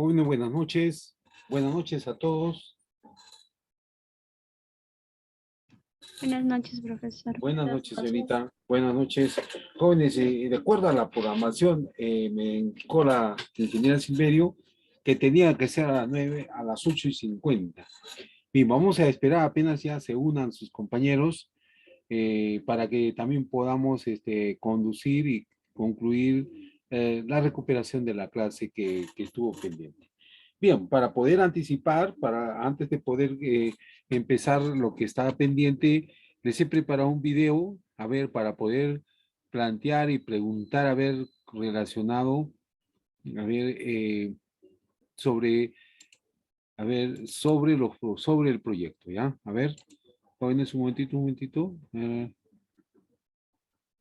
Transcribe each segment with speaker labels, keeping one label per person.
Speaker 1: Jóvenes, buenas noches. Buenas noches a todos.
Speaker 2: Buenas noches, profesor.
Speaker 1: Buenas noches, señorita. Buenas noches. Jóvenes, de acuerdo a la programación, me indicó la ingeniera Silverio que tenía que ser a las 9, a las 8:50. Bien, vamos a esperar apenas ya se unan sus compañeros para que también podamos conducir y concluir la recuperación de la clase que estuvo pendiente. Bien, para poder anticipar, antes de poder empezar lo que estaba pendiente, les he preparado un video, a ver, para poder plantear y preguntar, a ver, relacionado, a ver, sobre, a ver, sobre el proyecto, ¿ya? A ver, jóvenes, un momentito.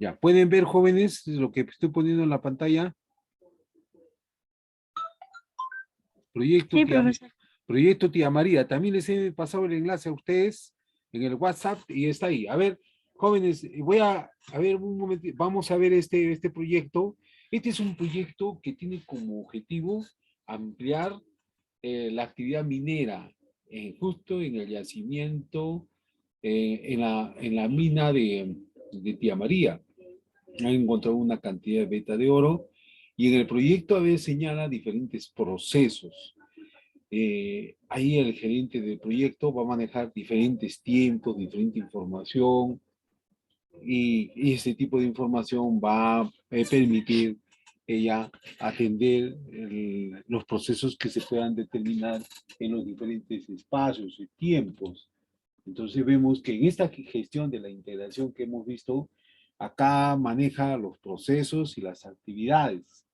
Speaker 1: Ya, ¿pueden ver, jóvenes, lo que estoy poniendo en la pantalla? Proyecto
Speaker 2: Sí,
Speaker 1: Tía,
Speaker 2: profesor.
Speaker 1: Proyecto Tía María. También les he pasado el enlace a ustedes en el WhatsApp y está ahí. A ver, jóvenes, voy a ver un momento, vamos a ver este proyecto. Este es un proyecto que tiene como objetivo ampliar la actividad minera, justo en el yacimiento, en la mina de Tía María. Han encontrado una cantidad de beta de oro y en el proyecto a veces señala diferentes procesos. Ahí el gerente del proyecto va a manejar diferentes tiempos, diferente información y ese tipo de información va a permitir ella atender los procesos que se puedan determinar en los diferentes espacios y tiempos. Entonces vemos que en esta gestión de la integración que hemos visto, acá maneja los procesos y las actividades.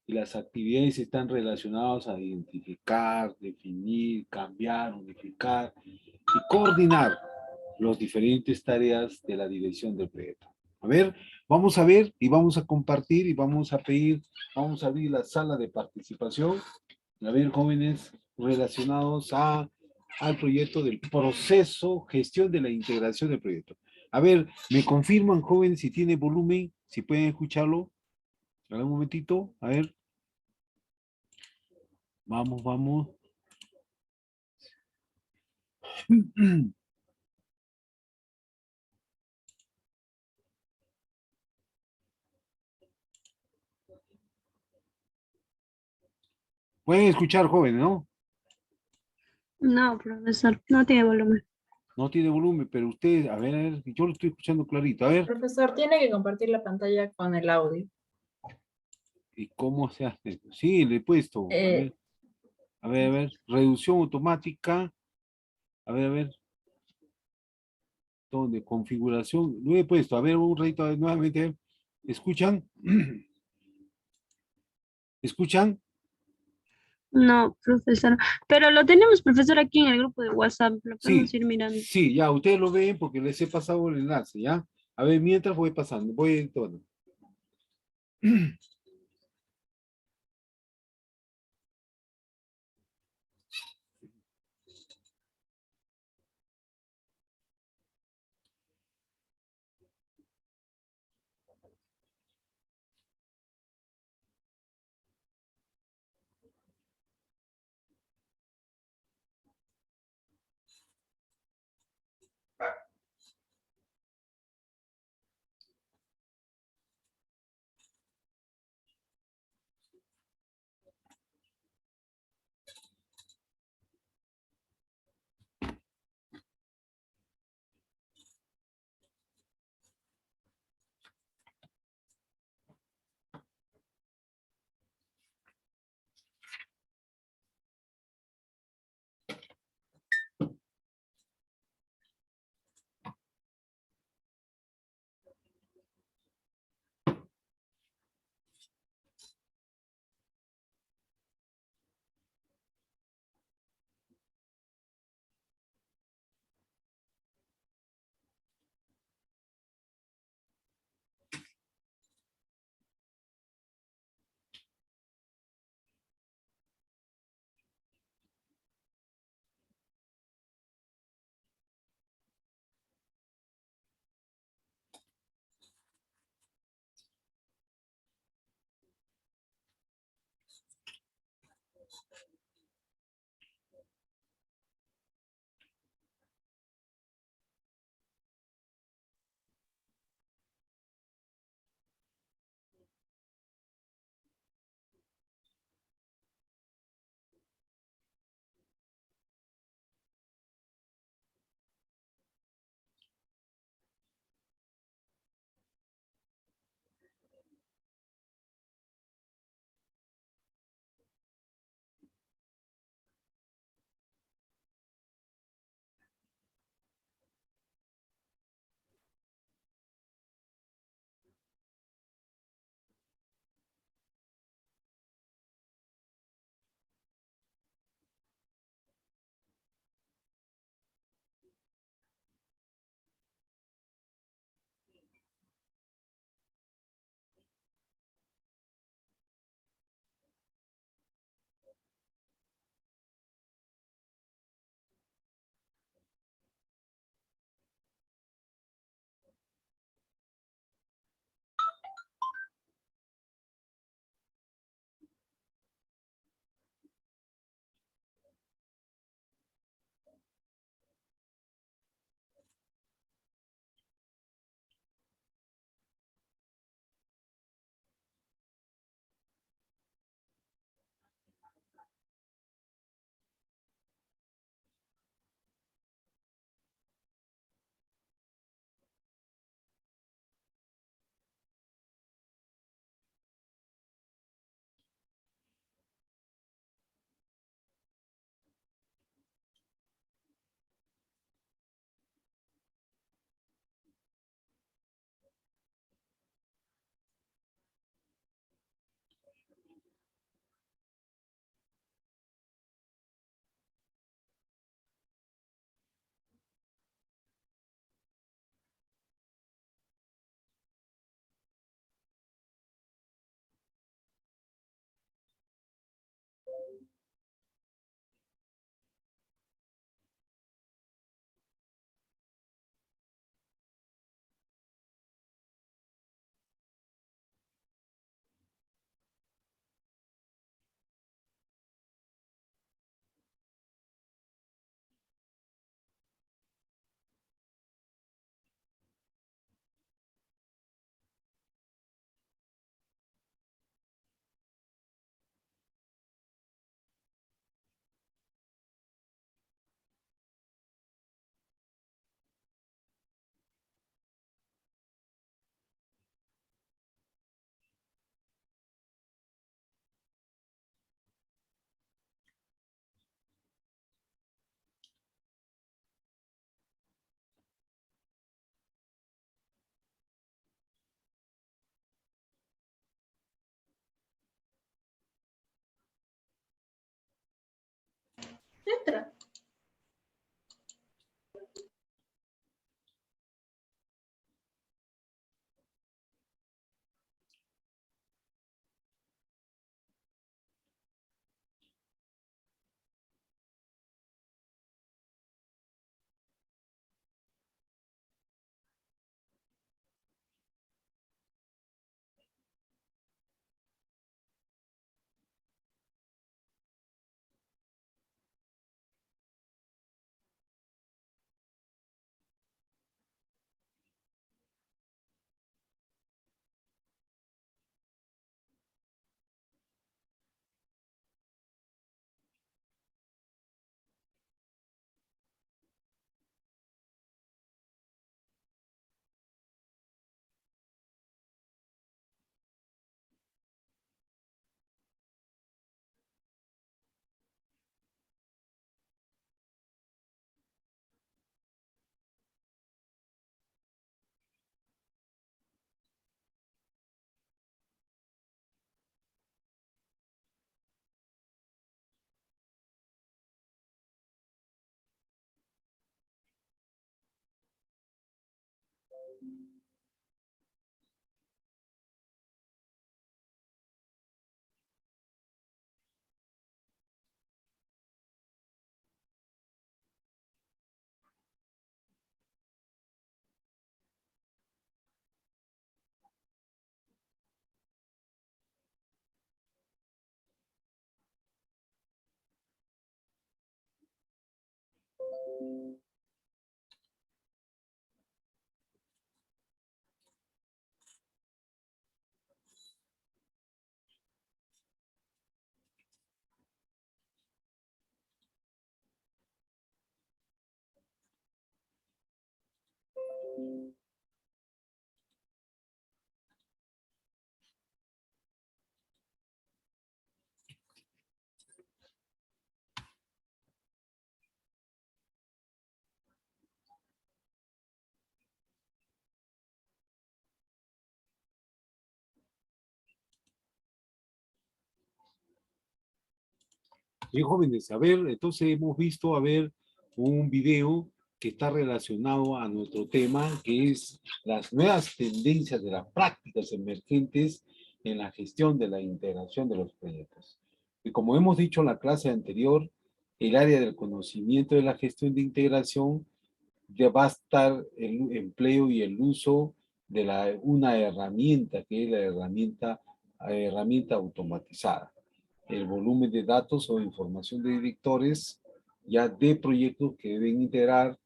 Speaker 1: Y las actividades están relacionadas a identificar, definir, cambiar, unificar y coordinar las diferentes tareas de la dirección del proyecto. A ver y vamos a compartir y vamos a pedir, vamos a abrir la sala de participación. A ver, jóvenes relacionados al proyecto del proceso, gestión de la integración del proyecto. A ver, me confirman, jóvenes, si tiene volumen, si pueden escucharlo. A ver, un momentito, a ver. Vamos. Pueden escuchar, jóvenes, ¿no?
Speaker 2: No, profesor, no tiene volumen.
Speaker 1: No tiene volumen, pero usted, a ver, yo lo estoy escuchando clarito. A ver,
Speaker 3: Profesor, tiene que compartir la pantalla con el audio.
Speaker 1: ¿y cómo se hace? Sí, le he puesto.
Speaker 3: Eh,
Speaker 1: A ver. Reducción automática. A ver. ¿Dónde? Configuración. Lo he puesto. A ver, un ratito nuevamente. ¿Escuchan? ¿Escuchan?
Speaker 2: No, profesor. Pero lo tenemos, profesor, aquí en el grupo de WhatsApp. Lo podemos
Speaker 1: Sí,
Speaker 2: ir mirando.
Speaker 1: sí, ya, ustedes lo ven porque les he pasado el enlace, ¿ya? A ver, mientras voy pasando, voy todo.
Speaker 3: Entra.
Speaker 1: Bien, jóvenes, a ver, entonces hemos visto, a ver, un video que está relacionado a nuestro tema, que es las nuevas tendencias de las prácticas emergentes en la gestión de la integración de los proyectos. Y como hemos dicho en la clase anterior, el área del conocimiento de la gestión de integración ya va a estar el empleo y el uso de una herramienta, que es la herramienta automatizada. El volumen de datos o información de directores ya de proyectos que deben integrar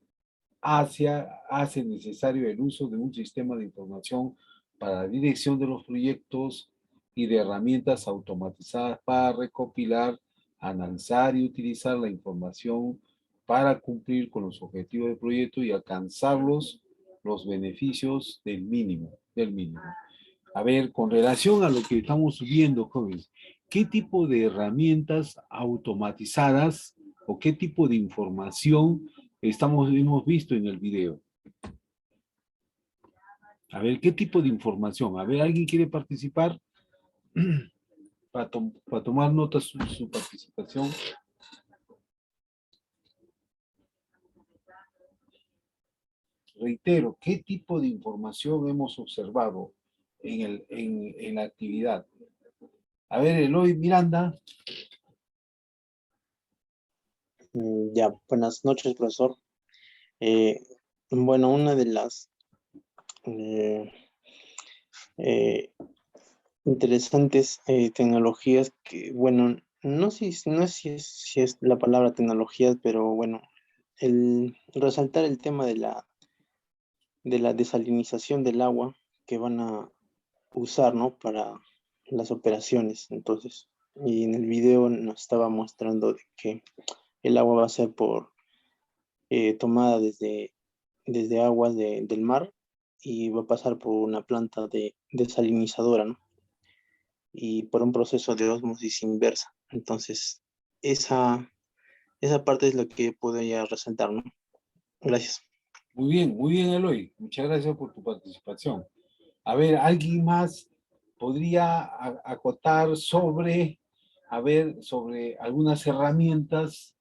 Speaker 1: hace necesario el uso de un sistema de información para la dirección de los proyectos y de herramientas automatizadas para recopilar, analizar y utilizar la información para cumplir con los objetivos del proyecto y alcanzar los beneficios del mínimo. A ver, con relación a lo que estamos viendo, jóvenes, ¿qué tipo de herramientas automatizadas o qué tipo de información hemos visto en el video? A ver, ¿qué tipo de información? A ver, ¿alguien quiere participar? Para tomar nota su participación. Reitero, ¿qué tipo de información hemos observado en la actividad? A ver, Eloy Miranda.
Speaker 4: Ya, buenas noches, profesor. Bueno, una de las eh, eh, interesantes tecnologías que, bueno, no sé, no sé si es la palabra tecnologías, pero bueno, el resaltar el tema de la desalinización del agua que van a usar, ¿no? Para las operaciones. Entonces, y en el video nos estaba mostrando de que el agua va a ser tomada desde aguas del mar y va a pasar por una planta de desalinizadora, ¿no? Y por un proceso de ósmosis inversa. Entonces, esa parte es lo que podría resaltar, ¿no? Gracias.
Speaker 1: Muy bien, Eloy. Muchas gracias por tu participación. A ver, ¿alguien más podría acotar sobre, a ver, sobre algunas herramientas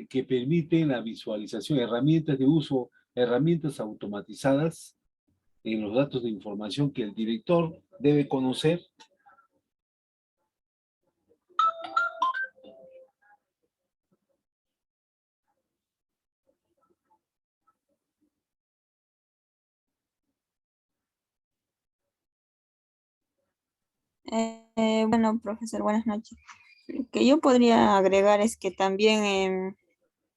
Speaker 1: que permiten la visualización, herramientas de uso, herramientas automatizadas en los datos de información que el director debe conocer?
Speaker 5: Bueno, profesor, buenas noches. Lo que yo podría agregar es que también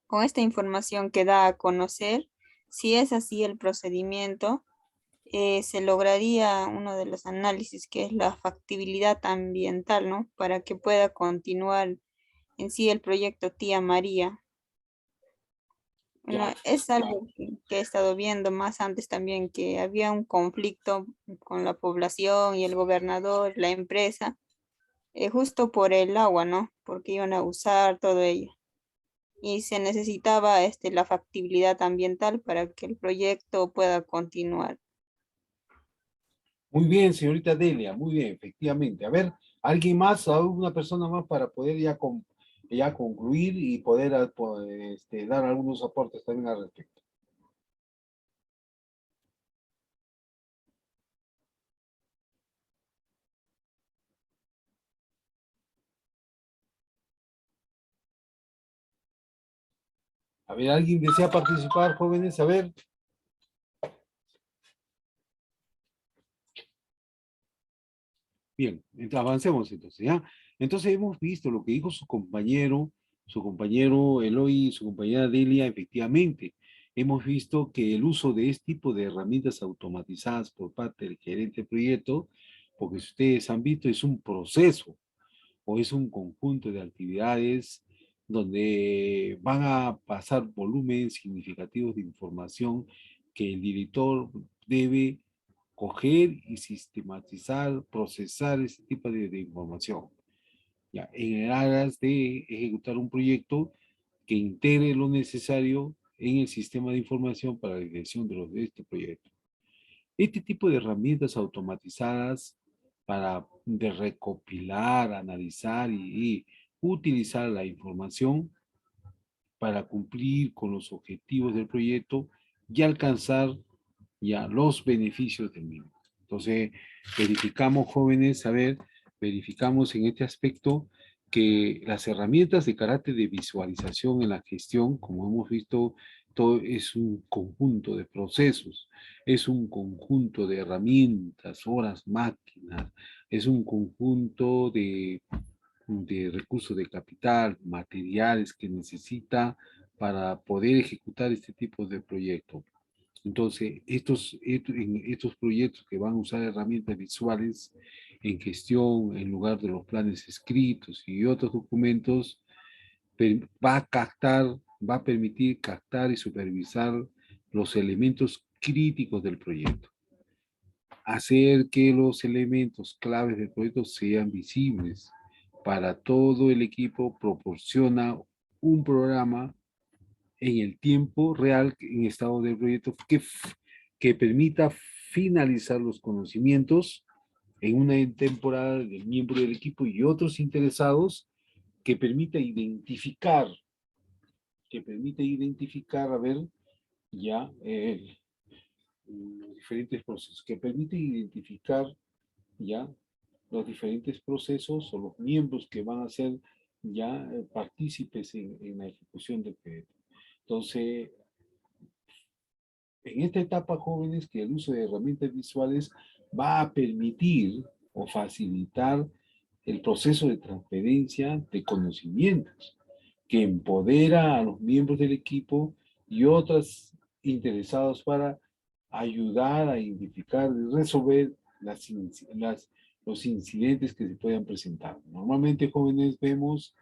Speaker 5: con esta información que da a conocer, si es así el procedimiento, se lograría uno de los análisis que es la factibilidad ambiental, ¿no? Para que pueda continuar en sí el proyecto Tía María. Bueno,
Speaker 1: Ya,
Speaker 5: es algo que he estado viendo más antes también, que había un conflicto con la población y el gobernador, la empresa, justo por el agua, ¿no? Porque iban a usar todo ello. Y se necesitaba la factibilidad ambiental para que el proyecto pueda continuar.
Speaker 1: muy bien, señorita Delia, muy bien, efectivamente. A ver, ¿alguien más, alguna persona más para poder ya concluir y poder dar algunos aportes también al respecto? A ver, ¿alguien desea participar, jóvenes? A ver. Bien, avancemos entonces, ¿ya? Entonces hemos visto lo que dijo su compañero Eloy y su compañera Delia, efectivamente. Hemos visto que el uso de este tipo de herramientas automatizadas por parte del gerente de proyecto, porque si ustedes han visto, es un proceso o es un conjunto de actividades donde van a pasar volúmenes significativos de información que el director debe coger y sistematizar, procesar ese tipo de información. Ya, en aras de ejecutar un proyecto que integre lo necesario en el sistema de información para la dirección de este proyecto. Este tipo de herramientas automatizadas de recopilar, analizar y utilizar la información para cumplir con los objetivos del proyecto y alcanzar ya los beneficios del mismo. Entonces, verificamos, jóvenes, verificamos en este aspecto que las herramientas de carácter de visualización en la gestión, como hemos visto, todo es un conjunto de procesos, es un conjunto de herramientas, horas, máquinas, es un conjunto de recursos de capital, materiales que necesita para poder ejecutar este tipo de proyectos. Entonces, estos proyectos que van a usar herramientas visuales en gestión, en lugar de los planes escritos y otros documentos, va a permitir captar y supervisar los elementos críticos del proyecto. Hacer que los elementos claves del proyecto sean visibles para todo el equipo proporciona un programa en el tiempo real en estado del proyecto que permita finalizar los conocimientos en una temporada del miembro del equipo y otros interesados que permita identificar, a ver, ya los diferentes procesos, que permite identificar ya los diferentes procesos o los miembros que van a ser ya partícipes en la ejecución del proyecto. Entonces, en esta etapa, jóvenes, que el uso de herramientas visuales va a permitir o facilitar el proceso de transferencia de conocimientos que empodera a los miembros del equipo y otros interesados para ayudar a identificar y resolver los incidentes que se puedan presentar. Normalmente, jóvenes, vemos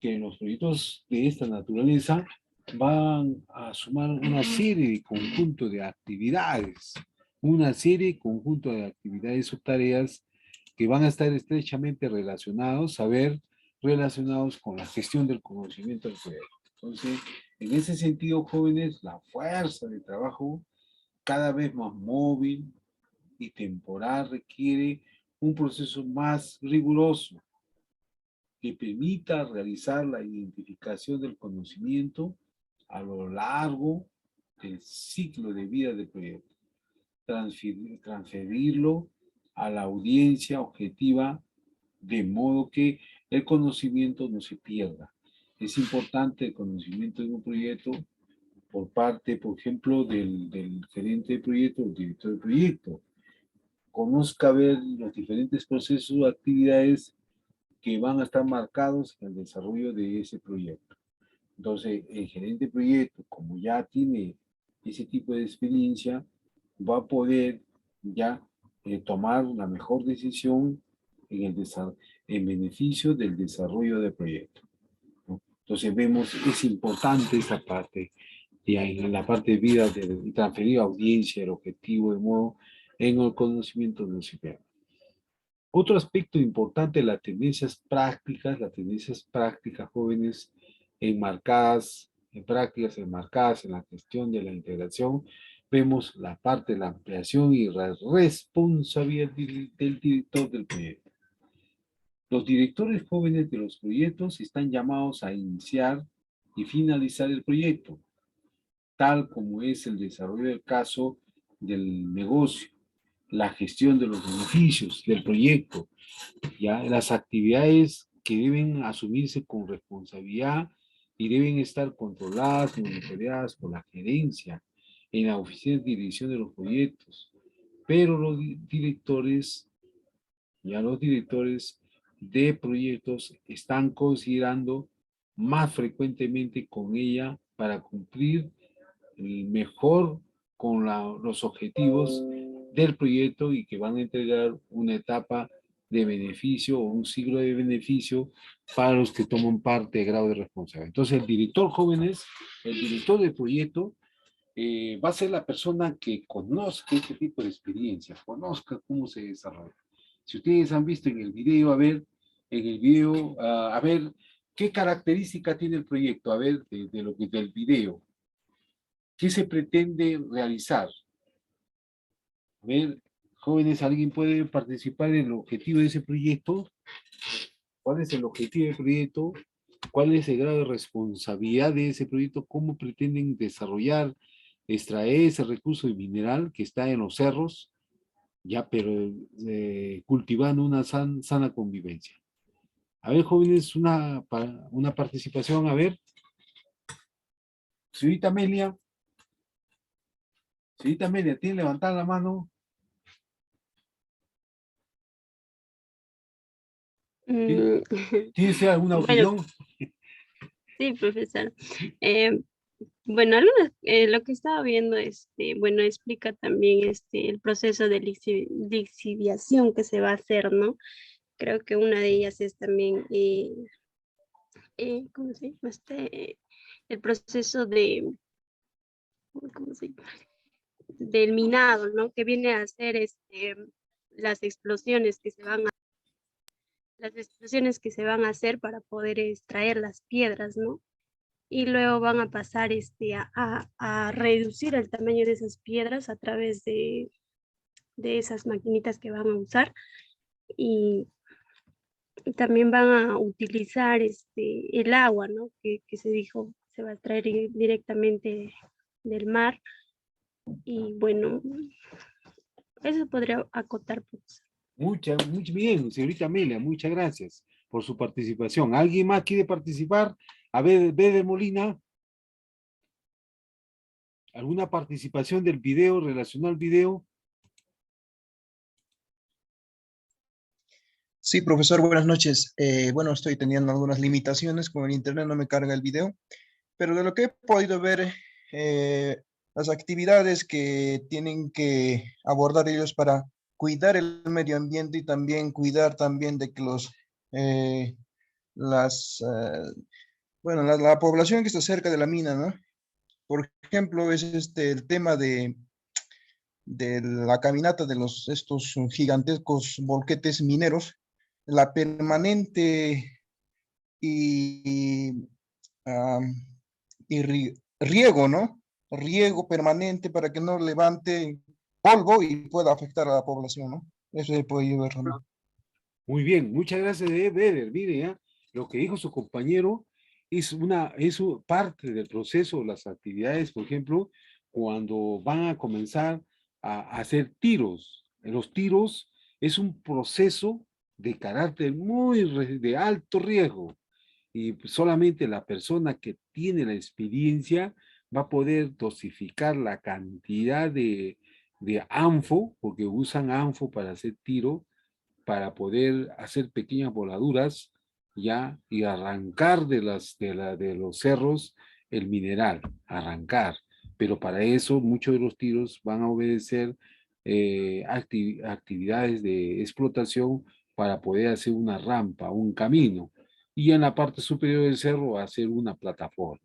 Speaker 1: que en los proyectos de esta naturaleza van a sumar una serie de conjuntos de actividades, o tareas que van a estar estrechamente relacionados con la gestión del conocimiento del proyecto. Entonces, en ese sentido, jóvenes, la fuerza de trabajo cada vez más móvil y temporal requiere un proceso más riguroso que permita realizar la identificación del conocimiento a lo largo del ciclo de vida del proyecto, transferirlo a la audiencia objetiva de modo que el conocimiento no se pierda. Es importante el conocimiento de un proyecto por parte, por ejemplo, del gerente de proyecto, el director de proyecto. Conozca ver los diferentes procesos o actividades que van a estar marcados en el desarrollo de ese proyecto. Entonces, el gerente de proyecto, como ya tiene ese tipo de experiencia, va a poder ya tomar la mejor decisión en beneficio del desarrollo del proyecto, ¿no? Entonces, vemos, es importante esa parte, y en la parte de vida de transferir audiencia, el objetivo, de modo en el conocimiento no se pierda. Otro aspecto importante, las tendencias prácticas, jóvenes, enmarcadas en la gestión de la integración. Vemos la parte de la ampliación y la responsabilidad del director del proyecto. Los directores jóvenes de los proyectos están llamados a iniciar y finalizar el proyecto, tal como es el desarrollo del caso del negocio, la gestión de los beneficios del proyecto, ya las actividades que deben asumirse con responsabilidad y deben estar controladas y monitoreadas por la gerencia en la oficina de dirección de los proyectos. Pero los directores de proyectos están considerando más frecuentemente con ella para cumplir mejor con los objetivos del proyecto y que van a entregar una etapa de beneficio o un ciclo de beneficio para los que toman parte de grado de responsabilidad. Entonces, el director jóvenes, el director del proyecto, va a ser la persona que conozca este tipo de experiencia, conozca cómo se desarrolla. Si ustedes han visto en el video, a ver, qué característica tiene el proyecto, a ver, del video. ¿Qué se pretende realizar? A ver, jóvenes, ¿alguien puede participar en el objetivo de ese proyecto? cuál es el objetivo del proyecto, cuál es el grado de responsabilidad de ese proyecto, cómo pretenden desarrollar, extraer ese recurso de mineral que está en los cerros, ya, pero cultivando una sana convivencia. A ver, jóvenes, una participación, a ver. Señorita Amelia, ¿tiene levantada la mano?
Speaker 2: Mm,
Speaker 1: ¿Tiene usted alguna
Speaker 2: Bueno,
Speaker 1: opinión?
Speaker 2: sí, profesor. Eh, bueno, algunas, lo que estaba viendo, bueno, explica también el proceso de lixiviación que se va a hacer, ¿no? Creo que una de ellas es también, ¿cómo se llama? El proceso ¿cómo se llama? Del minado, ¿no? Que viene a hacer las explosiones que se van a las explosiones que se van a hacer para poder extraer las piedras, ¿no? Y luego van a pasar a reducir el tamaño de esas piedras a través de esas maquinitas que van a usar y también van a utilizar el agua, ¿no? Que se dijo se va a extraer directamente del mar y bueno, eso podría acotar, pues.
Speaker 1: Muy bien, señorita Amelia, muchas gracias por su participación. ¿Alguien más quiere participar? A ver, Beder Molina, ¿alguna participación del video, relacionada al video?
Speaker 6: Sí, profesor, buenas noches. Bueno, estoy teniendo algunas limitaciones con el internet, no me carga el video, pero de lo que he podido ver, las actividades que tienen que abordar ellos para cuidar el medio ambiente y también cuidar también de que eh, las, bueno, la población que está cerca de la mina, ¿no? Por ejemplo, es el tema de la caminata de estos gigantescos volquetes mineros, la permanente y, ah, riego, ¿no? Riego permanente para que no levante polvo y pueda afectar a la población, ¿no? Eso se puede ver, ¿no?
Speaker 1: Muy bien, muchas gracias, Beder. Mire, ya, lo que dijo su compañero es parte del proceso, las actividades, por ejemplo, cuando van a comenzar a hacer tiros. Los tiros es un proceso de carácter de alto riesgo y solamente la persona que tiene la experiencia va a poder dosificar la cantidad de ANFO, porque usan ANFO para hacer tiro, para poder hacer pequeñas voladuras ya y arrancar de los cerros el mineral, arrancar. Pero para eso muchos de los tiros van a obedecer actividades de explotación para poder hacer una rampa, un camino. Y en la parte superior del cerro hacer una plataforma.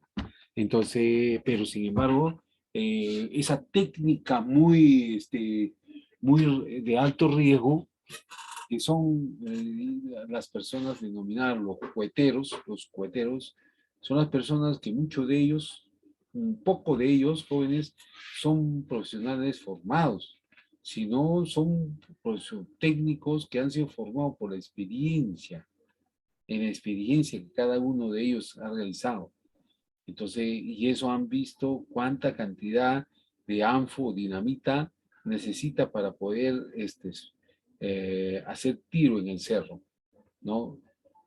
Speaker 1: Entonces, pero sin embargo, esa técnica muy de alto riesgo que son las personas denominadas los coheteros, son las personas que muchos de ellos, un poco de ellos, jóvenes, son profesionales formados, sino son técnicos que han sido formados por la experiencia, en la experiencia que cada uno de ellos ha realizado. Entonces, y eso han visto cuánta cantidad de anfo o dinamita necesita para poder hacer tiro en el cerro, ¿no?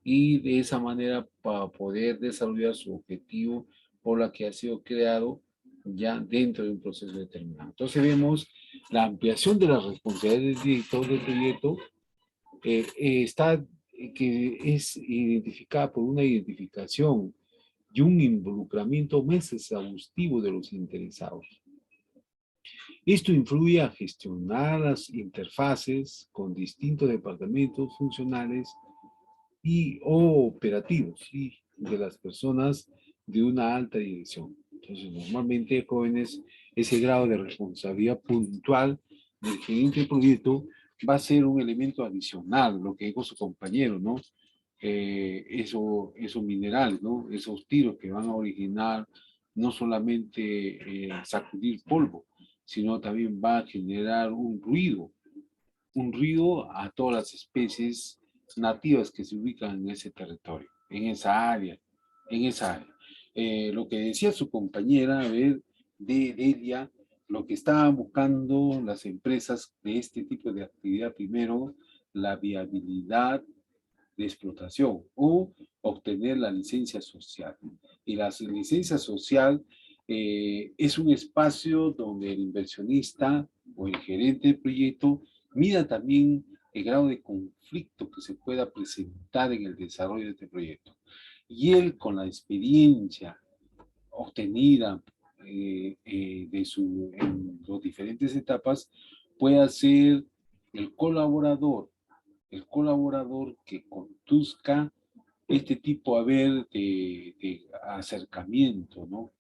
Speaker 1: Y de esa manera para poder desarrollar su objetivo por la que ha sido creado ya dentro de un proceso determinado. Entonces vemos la ampliación de las responsabilidades del director del proyecto que es identificada por una identificación y un involucramiento más exhaustivo de los interesados. Esto influye a gestionar las interfaces con distintos departamentos funcionales o operativos de las personas de una alta dirección. Entonces, normalmente, jóvenes, ese grado de responsabilidad puntual del gerente del proyecto va a ser un elemento adicional, lo que dijo su compañero, ¿no? Esos minerales, ¿no? Esos tiros que van a originar no solamente sacudir polvo, sino también va a generar un ruido a todas las especies nativas que se ubican en ese territorio, en esa área, en esa área. Lo que decía su compañera, a ver, de ella, lo que estaban buscando las empresas de este tipo de actividad, primero, la viabilidad de explotación o obtener la licencia social. Y la licencia social es un espacio donde el inversionista o el gerente del proyecto mira también el grado de conflicto que se pueda presentar en el desarrollo de este proyecto. Y él, con la experiencia obtenida en las diferentes etapas, puede ser el colaborador que conduzca este tipo, a ver, de acercamiento, ¿no?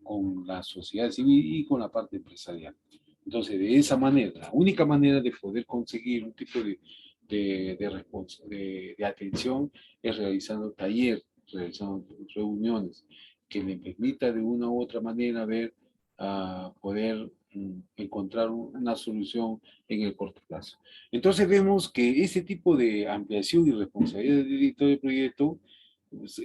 Speaker 1: Con la sociedad civil y con la parte empresarial. Entonces, de esa manera, la única manera de poder conseguir un tipo de atención es realizando talleres, realizando reuniones, que me permita de una u otra manera ver, poder encontrar una solución en el corto plazo. Entonces vemos que ese tipo de ampliación y responsabilidad del director del proyecto pues,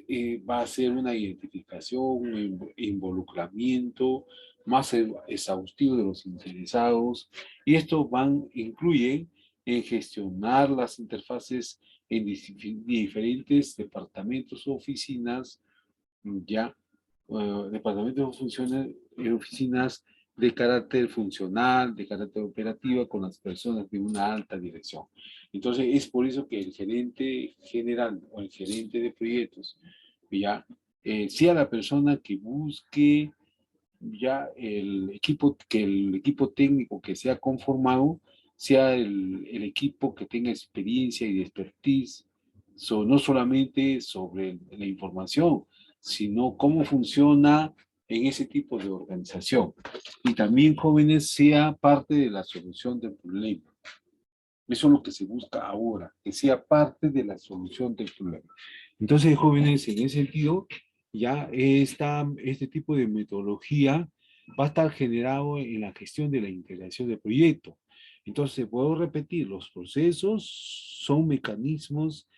Speaker 1: va a ser una identificación, un involucramiento más exhaustivo de los interesados, y esto incluye en gestionar las interfaces en diferentes departamentos o oficinas, ya, departamentos o funciones, oficinas de carácter funcional, de carácter operativo, con las personas de una alta dirección. Entonces, es por eso que el gerente general o el gerente de proyectos, ya, sea la persona que busque ya que el equipo técnico que sea conformado sea el equipo que tenga experiencia y expertise, no solamente sobre la información, sino cómo funciona en ese tipo de organización. Y también, jóvenes, sea parte de la solución del problema. Eso es lo que se busca ahora, que sea parte de la solución del problema. Entonces, jóvenes, en ese sentido, ya este tipo de metodología va a estar generado en la gestión de la integración del proyecto. Entonces, puedo repetir, los procesos son mecanismos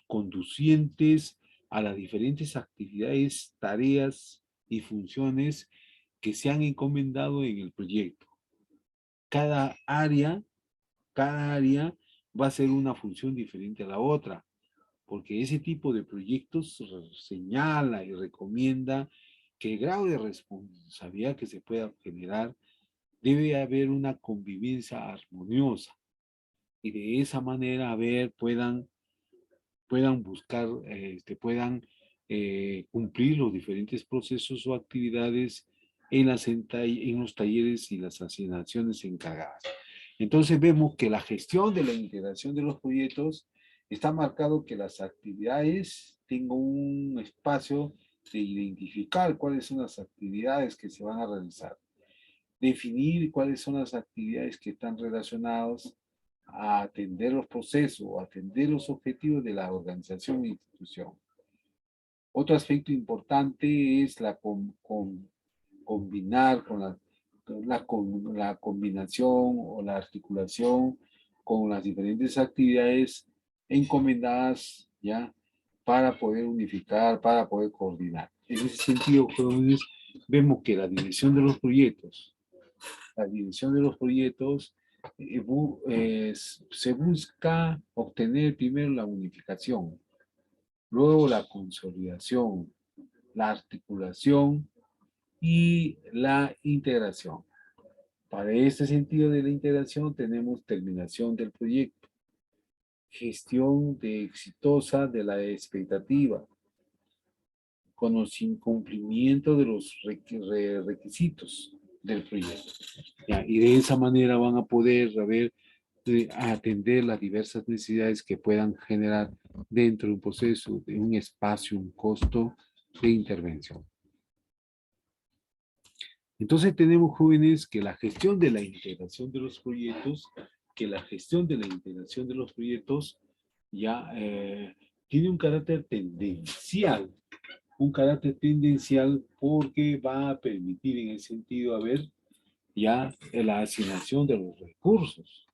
Speaker 1: conducientes a las diferentes actividades, tareas y funciones que se han encomendado en el proyecto. Cada área va a ser una función diferente a la otra, porque ese tipo de proyectos señala y recomienda que el grado de responsabilidad que se pueda generar debe haber una convivencia armoniosa, y de esa manera, a ver, puedan buscar, cumplir los diferentes procesos o actividades en los talleres y las asignaciones encargadas. Entonces vemos que la gestión de la integración de los proyectos está marcado que las actividades tengan un espacio de identificar cuáles son las actividades que se van a realizar, definir cuáles son las actividades que están relacionadas a atender los procesos, a atender los objetivos de la organización e institución. Otro aspecto importante es combinar con la combinación o la articulación con las diferentes actividades encomendadas, ya, para poder unificar, para poder coordinar. En ese sentido, jóvenes, vemos que la dirección de los proyectos se busca obtener primero la unificación, luego la consolidación, la articulación y la integración. Para este sentido de la integración tenemos terminación del proyecto, gestión exitosa de la expectativa, con los incumplimientos de los requisitos del proyecto. ¿Ya? Y de esa manera van a poder atender las diversas necesidades que puedan generar dentro de un proceso, de un espacio, un costo de intervención. Entonces tenemos, jóvenes, que la gestión de la integración de los proyectos, ya tiene un carácter tendencial, porque va a permitir en ese sentido, ya la asignación de los recursos.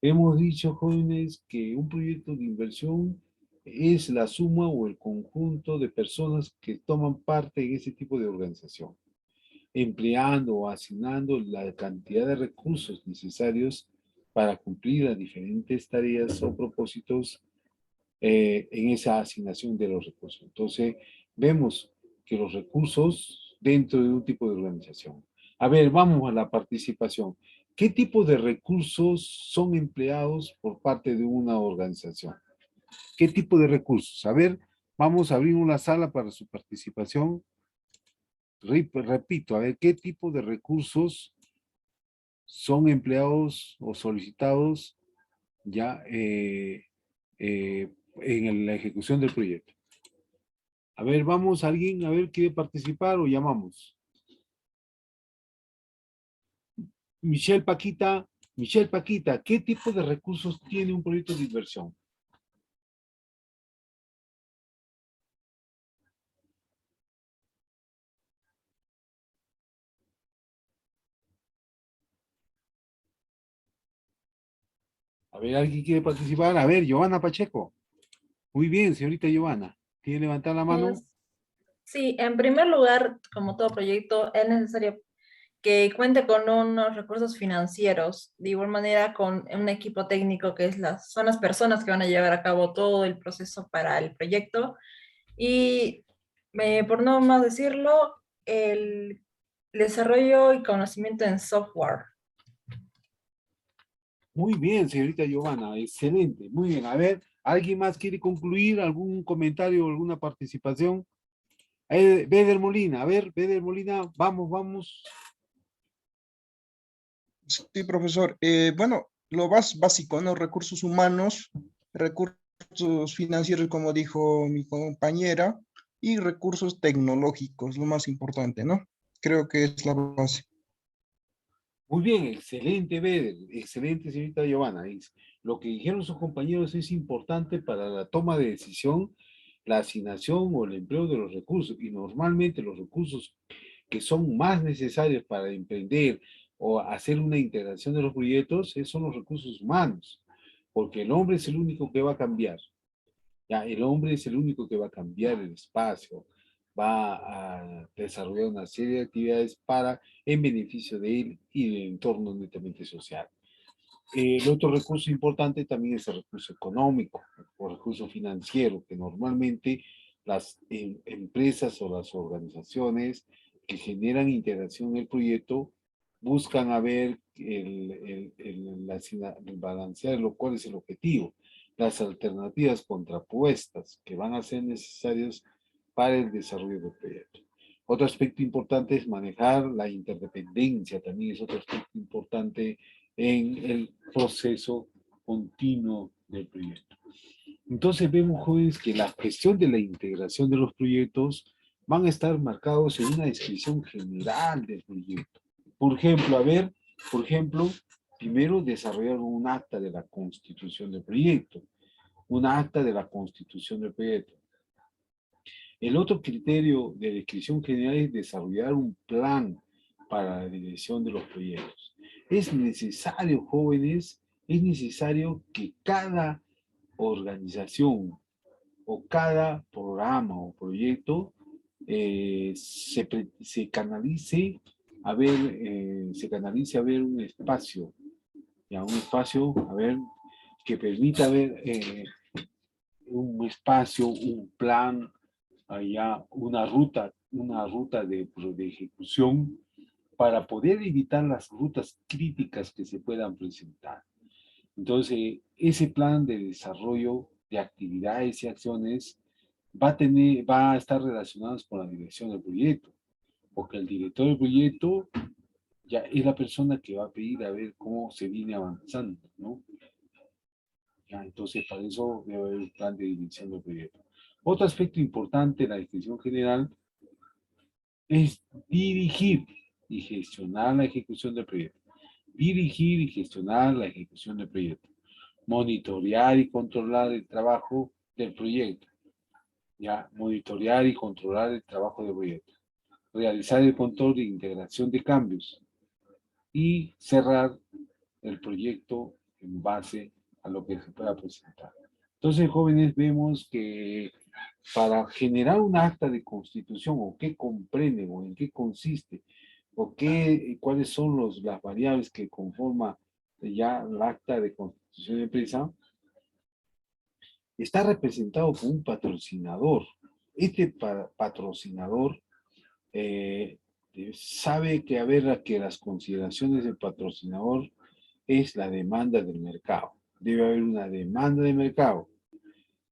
Speaker 1: Hemos dicho, jóvenes, que un proyecto de inversión es la suma o el conjunto de personas que toman parte en ese tipo de organización, empleando o asignando la cantidad de recursos necesarios para cumplir las diferentes tareas o propósitos en esa asignación de los recursos. Entonces, vemos que los recursos dentro de un tipo de organización. A ver, vamos a la participación. ¿Qué tipo de recursos son empleados por parte de una organización? ¿Qué tipo de recursos? A ver, vamos a abrir una sala para su participación. Repito, a ver, ¿qué tipo de recursos son empleados o solicitados ya en la ejecución del proyecto? A ver, vamos, alguien, a ver, quiere participar o llamamos. Michelle Paquita, Michelle Paquita, ¿qué tipo de recursos tiene un proyecto de inversión? A ver, ¿alguien quiere participar? A ver, Giovanna Pacheco. Muy bien, señorita Giovanna. ¿Quiere levantar la mano?
Speaker 3: Sí, en primer lugar, como todo proyecto, es necesario que cuente con unos recursos financieros, de igual manera con un equipo técnico que son las personas que van a llevar a cabo todo el proceso para el proyecto. Y por no más decirlo, el desarrollo y conocimiento en software.
Speaker 1: Muy bien, señorita Giovanna, excelente, muy bien. A ver, ¿alguien más quiere concluir? ¿Algún comentario o alguna participación? Beder Molina, a ver, Beder Molina, vamos, vamos.
Speaker 6: Sí, profesor. Bueno, lo más básico, ¿no? Recursos humanos, recursos financieros, como dijo mi compañera, y recursos tecnológicos, lo más importante, ¿no? Creo que es la base.
Speaker 1: Muy bien, excelente, Beder, excelente, señorita Giovanna. Lo que dijeron sus compañeros es importante para la toma de decisión, la asignación o el empleo de los recursos. Y normalmente los recursos que son más necesarios para emprender o hacer una integración de los proyectos son los recursos humanos, porque el hombre es el único que va a cambiar. Ya, el hombre es el único que va a cambiar el espacio, va a desarrollar una serie de actividades en beneficio de él y del entorno netamente social. El otro recurso importante también es el recurso económico o recurso financiero, que normalmente las empresas o las organizaciones que generan integración en el proyecto buscan a ver el balancear lo cual es el objetivo, las alternativas contrapuestas que van a ser necesarias para el desarrollo del proyecto. Otro aspecto importante es manejar la interdependencia, también es otro aspecto importante en el proceso continuo del proyecto. Entonces vemos, jóvenes, que la gestión de la integración de los proyectos van a estar marcados en una descripción general del proyecto. Por ejemplo, primero desarrollar un acta de la constitución del proyecto, un acta de la constitución del proyecto. El otro criterio de descripción general es desarrollar un plan para la dirección de los proyectos. Es necesario, jóvenes, es necesario que cada organización o cada programa o proyecto se canalice a ver un espacio, ya un espacio, a ver, que permita ver un espacio, un plan, allá una ruta de ejecución para poder evitar las rutas críticas que se puedan presentar. Entonces, ese plan de desarrollo de actividades y acciones va a estar relacionado con la dirección del proyecto, porque el director del proyecto ya es la persona que va a pedir a ver cómo se viene avanzando, ¿no? Ya, entonces, para eso debe haber un plan de dirección del proyecto. Otro aspecto importante de la descripción general es dirigir y gestionar la ejecución del proyecto. Dirigir y gestionar la ejecución del proyecto. Monitorear y controlar el trabajo del proyecto. Ya, monitorear y controlar el trabajo del proyecto. Realizar el control de integración de cambios. Y cerrar el proyecto en base a lo que se pueda presentar. Entonces, jóvenes, vemos que para generar un acta de constitución, o qué comprende, o en qué consiste, o qué, cuáles son las variables que conforman ya el acta de constitución de empresa, está representado por un patrocinador. Este patrocinador sabe que, a ver, que las consideraciones del patrocinador es la demanda del mercado. Debe haber una demanda de mercado.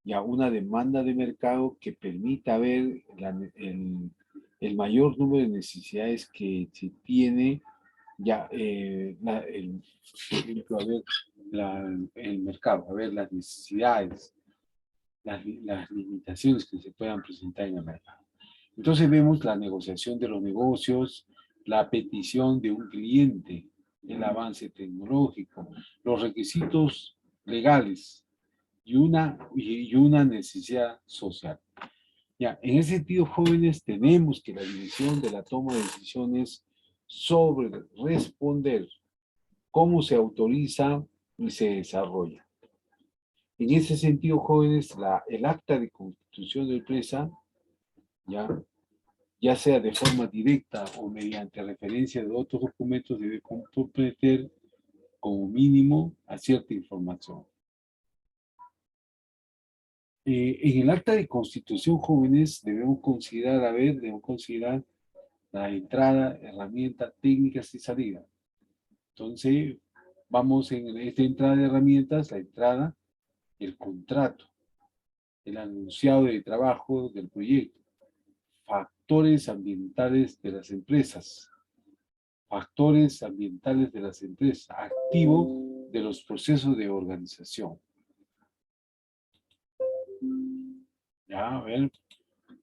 Speaker 1: Ya una demanda de mercado que permita ver el mayor número de necesidades que se tiene ya por ejemplo, a ver, el mercado, a ver las necesidades, las limitaciones que se puedan presentar en el mercado. Entonces vemos la negociación de los negocios, la petición de un cliente, el avance tecnológico, los requisitos legales y una necesidad social. Ya, en ese sentido, jóvenes, tenemos que la división de la toma de decisiones sobre responder cómo se autoriza y se desarrolla. En ese sentido, jóvenes, el acta de constitución de empresa, ya sea de forma directa o mediante referencia de otros documentos, debe comprometer como mínimo a cierta información. En el acta de constitución, jóvenes, debemos considerar la entrada, herramientas, técnicas y salida. Entonces, vamos en esta entrada de herramientas, la entrada, el contrato, el anunciado de trabajo del proyecto, factores ambientales de las empresas, activo de los procesos de organización. Ya, a ver.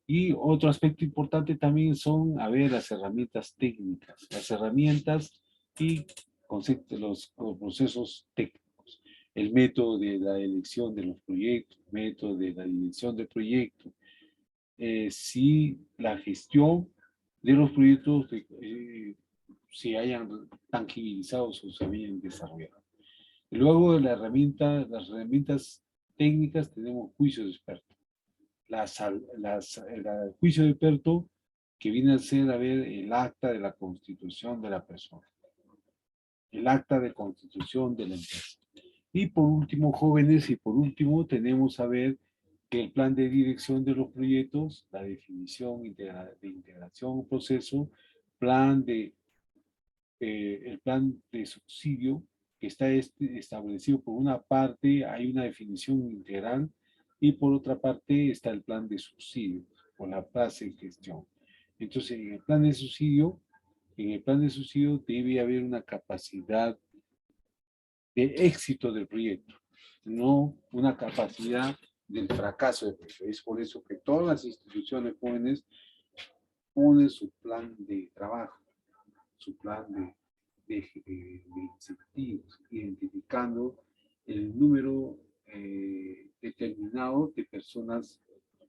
Speaker 1: Y otro aspecto importante también son, a ver, las herramientas técnicas, las herramientas y conceptos, los procesos técnicos. El método de la elección de los proyectos, método de la dirección del proyecto, si la gestión de los proyectos se hayan tangibilizado o se habían desarrollado. Y luego de las herramientas técnicas tenemos juicios de expertos. El juicio de experto que viene a ser, a ver, el acta de la constitución de la persona. El acta de constitución de la empresa. Y por último, jóvenes, tenemos a ver que el plan de dirección de los proyectos, la definición de integración, proceso, el plan de subsidio, que está establecido por una parte, hay una definición integral, y por otra parte está el plan de subsidio, o la fase de gestión. Entonces, en el plan de subsidio debe haber una capacidad de éxito del proyecto, no una capacidad del fracaso del proyecto. Es por eso que todas las instituciones jóvenes ponen su plan de trabajo, su plan de incentivos, identificando el número determinado de personas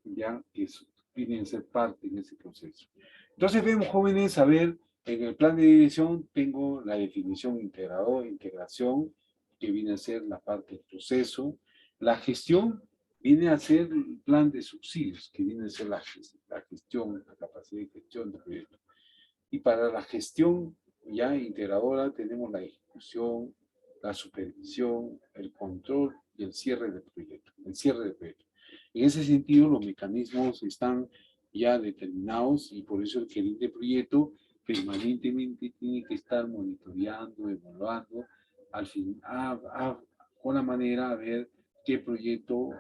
Speaker 1: ya que vienen ser parte en ese proceso. Entonces vemos, jóvenes, a ver, en el plan de dirección tengo la definición integración, que viene a ser la parte del proceso. La gestión viene a ser el plan de subsidios, que viene a ser la gestión, la capacidad de gestión del proyecto. Y para la gestión ya integradora tenemos la ejecución, la supervisión, el control y el cierre del proyecto. En ese sentido, los mecanismos están ya determinados, y por eso el gerente de proyecto permanentemente tiene que estar monitoreando, evaluando, al fin, con la manera a ver qué proyecto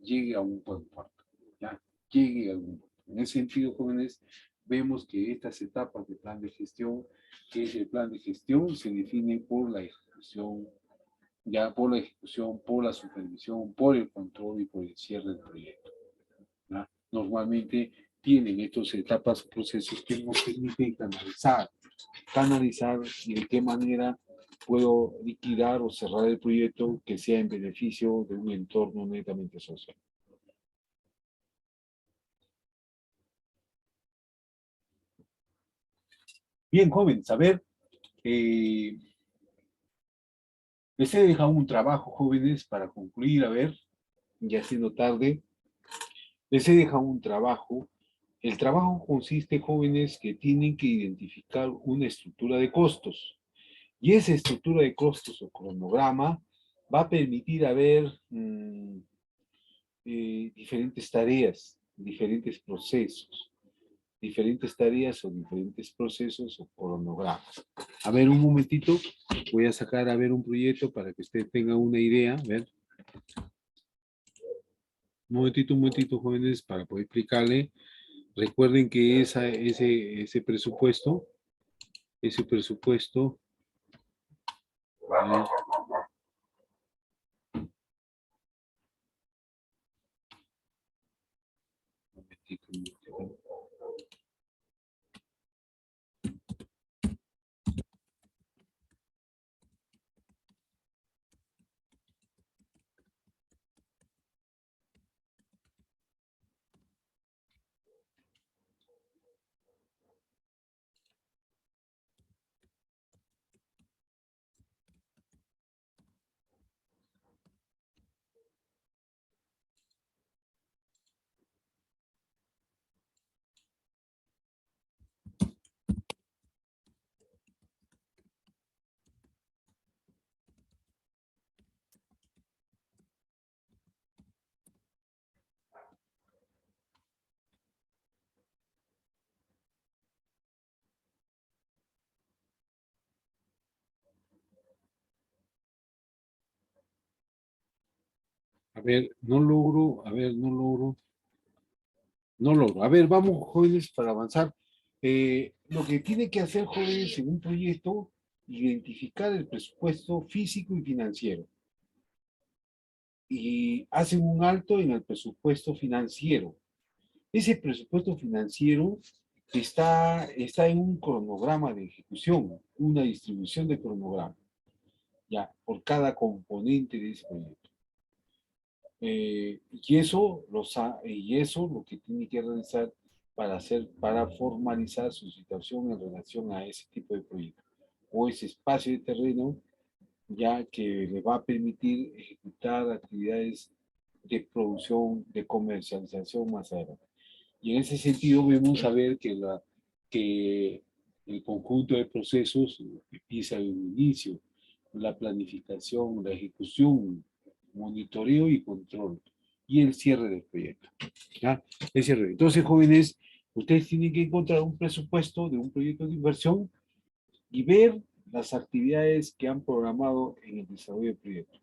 Speaker 1: llegue a un buen puerto, ¿ya? Llegue a algún puerto. En ese sentido, jóvenes, vemos que estas etapas de plan de gestión, que es el plan de gestión, se define por la ejecución, por la supervisión, por el control y por el cierre del proyecto, ¿ya? Normalmente tienen estas etapas o procesos que nos permiten canalizar y de qué manera puedo liquidar o cerrar el proyecto que sea en beneficio de un entorno netamente social. Bien, jóvenes, a ver, Les he dejado un trabajo, jóvenes, para concluir, a ver, ya siendo tarde. Les he dejado un trabajo. El trabajo consiste, jóvenes, que tienen que identificar una estructura de costos. Y esa estructura de costos o cronograma va a permitir a ver diferentes tareas, diferentes procesos, diferentes tareas o diferentes procesos o cronogramas. A ver, un momentito, voy a sacar a ver un proyecto para que usted tenga una idea. A ver. Un momentito, jóvenes, para poder explicarle. Recuerden que ese presupuesto, a ver, un momentito. A ver, no logro, a ver, no logro. A ver, vamos, jóvenes, para avanzar. Lo que tiene que hacer, jóvenes, en un proyecto, identificar el presupuesto físico y financiero. Y hacen un alto en el presupuesto financiero. Ese presupuesto financiero está en un cronograma de ejecución, una distribución de cronograma, ya, por cada componente de ese proyecto. Y eso lo que tiene que realizar para formalizar su situación en relación a ese tipo de proyecto o ese espacio de terreno, ya que le va a permitir ejecutar actividades de producción, de comercialización más adelante. Y en ese sentido vemos a ver que el conjunto de procesos empieza el inicio, la planificación, la ejecución, monitoreo y control, y el cierre del proyecto. ¿Ya? El cierre. Entonces, jóvenes, ustedes tienen que encontrar un presupuesto de un proyecto de inversión y ver las actividades que han programado en el desarrollo del proyecto.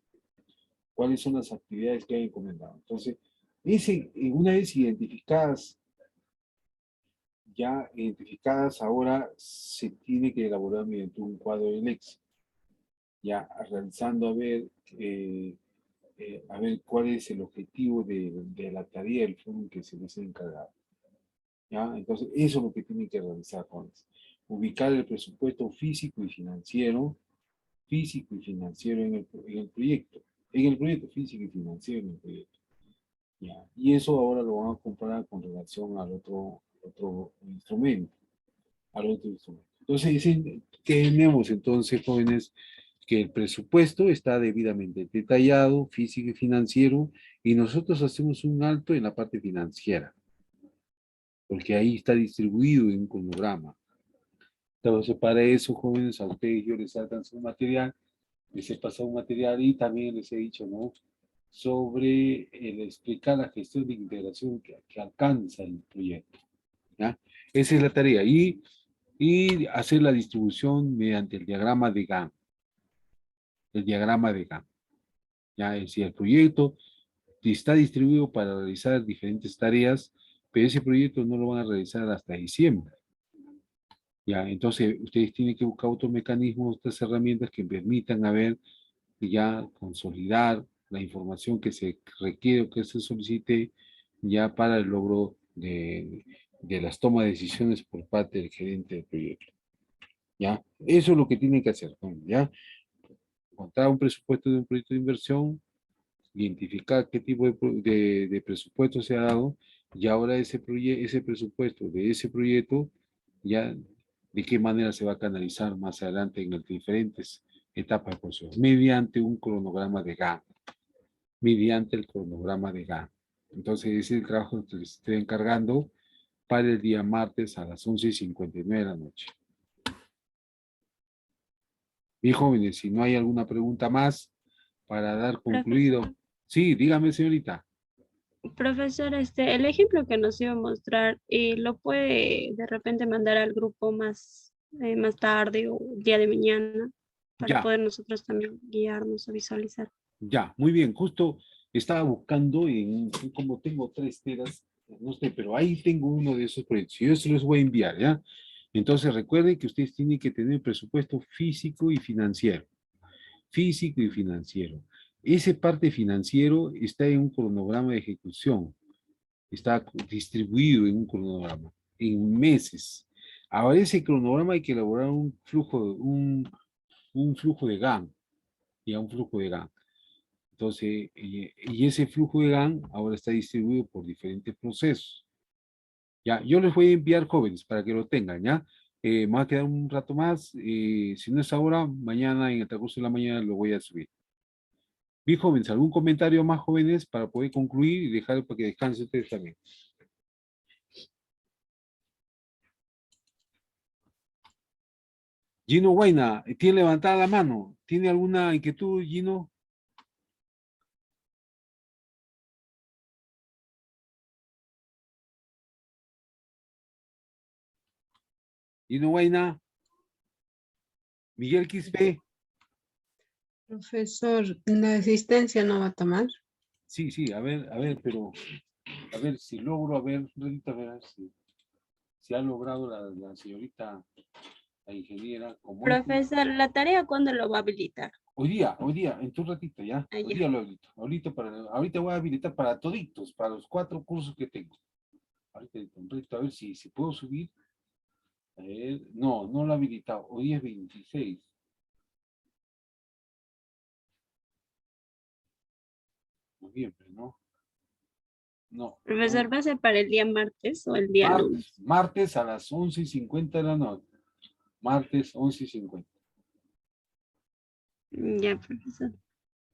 Speaker 1: ¿Cuáles son las actividades que han encomendado? Entonces, una vez identificadas, ahora se tiene que elaborar mediante un cuadro del Excel, ya realizando a ver cuál es el objetivo de la tarea, el fondo que se les ha encargado. ¿Ya? Entonces, eso es lo que tienen que realizar, jóvenes. Ubicar el presupuesto físico y financiero en el proyecto físico y financiero en el proyecto. ¿Ya? Y eso ahora lo van a comparar con relación al otro instrumento. Entonces, tenemos entonces, jóvenes, que el presupuesto está debidamente detallado, físico y financiero, y nosotros hacemos un alto en la parte financiera, porque ahí está distribuido en un cronograma. Entonces, para eso, jóvenes, a ustedes yo les alcanzo un material, les he pasado un material y también les he dicho, ¿no? Sobre el explicar la gestión de integración que alcanza el proyecto. ¿Ya? Esa es la tarea. Y hacer la distribución mediante el diagrama de Gantt. El diagrama de Gantt. ¿Ya? Es decir, el proyecto está distribuido para realizar diferentes tareas, pero ese proyecto no lo van a realizar hasta diciembre. ¿Ya? Entonces, ustedes tienen que buscar otros mecanismos, otras herramientas que permitan ya consolidar la información que se requiere o que se solicite ya para el logro de las tomas de decisiones por parte del gerente del proyecto. ¿Ya? Eso es lo que tienen que hacer, ¿ya? Encontrar un presupuesto de un proyecto de inversión, identificar qué tipo de presupuesto se ha dado, y ahora ese presupuesto de ese proyecto, ya de qué manera se va a canalizar más adelante en los diferentes etapa del proceso, mediante un cronograma de Gantt, mediante el cronograma de Gantt. Entonces, ese es el trabajo que les estoy encargando para el día martes a las 11:59 de la noche. Bien, jóvenes, si no hay alguna pregunta más para dar concluido. Sí, dígame, señorita.
Speaker 2: Profesor, el ejemplo que nos iba a mostrar, ¿lo puede de repente mandar al grupo más tarde o día de mañana para
Speaker 1: Ya.
Speaker 2: poder nosotros también guiarnos o visualizar?
Speaker 1: Ya, muy bien. Justo estaba buscando, como tengo 3 teras, no sé, pero ahí tengo uno de esos proyectos. Yo se los voy a enviar, ¿ya? Entonces recuerden que ustedes tienen que tener presupuesto físico y financiero. Físico y financiero. Ese parte financiero está en un cronograma de ejecución. Está distribuido en un cronograma, en meses. Ahora ese cronograma hay que elaborar un flujo de Gantt, ya un flujo de Gantt. Entonces, y ese flujo de Gantt ahora está distribuido por diferentes procesos. Ya, yo les voy a enviar, jóvenes, para que lo tengan, ¿ya? Me va a quedar un rato más. Si no es ahora, mañana, en el transcurso de la mañana, lo voy a subir. Bien, jóvenes, ¿algún comentario más, jóvenes, para poder concluir y dejar para que descansen ustedes también? Gino Guayna, ¿tiene levantada la mano? ¿Tiene alguna inquietud, Gino? Gino Guayna. Miguel Quispe.
Speaker 7: Profesor, ¿la asistencia no va a tomar?
Speaker 1: Sí, a ver, pero, a ver si logro, a ver, Renita, a ver si ha logrado la señorita, la ingeniera.
Speaker 2: Profesor, ¿la tarea cuándo lo va a habilitar?
Speaker 1: Hoy día, en tu ratito, ¿ya?
Speaker 2: Ah,
Speaker 1: Hoy
Speaker 2: ya.
Speaker 1: día lo habilito. Ahorita voy a habilitar para toditos, para los 4 cursos que tengo. Ahorita completo, a ver si puedo subir. A ver, no lo he habilitado. Hoy día es 26. Noviembre, ¿no? No.
Speaker 2: Profesor, ¿va a ser para el día martes o el día lunes?
Speaker 1: Martes a las 11:50 de la noche. Martes 11:50.
Speaker 2: Ya, profesor.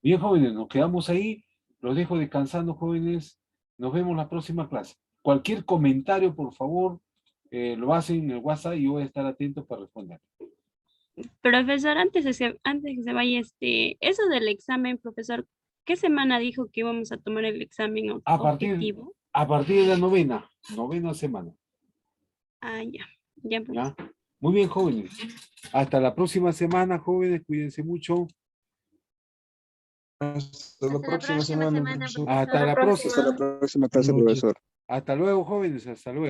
Speaker 1: Bien, jóvenes, nos quedamos ahí. Los dejo descansando, jóvenes. Nos vemos la próxima clase. Cualquier comentario, por favor, lo hacen en el WhatsApp y yo voy a estar atento para responder.
Speaker 2: Profesor, antes de que se vaya, eso del examen, profesor, ¿qué semana dijo que íbamos a tomar el examen objetivo?
Speaker 1: A partir de la novena semana.
Speaker 2: Ah, ya, profesor.
Speaker 1: ¿Ya? Muy bien, jóvenes. Hasta la próxima semana, jóvenes. Cuídense mucho.
Speaker 6: Hasta la próxima semana, profesor.
Speaker 1: Hasta la próxima.
Speaker 8: Hasta la próxima clase,
Speaker 6: Noches.
Speaker 8: profesor.
Speaker 1: Hasta luego, jóvenes. Hasta luego.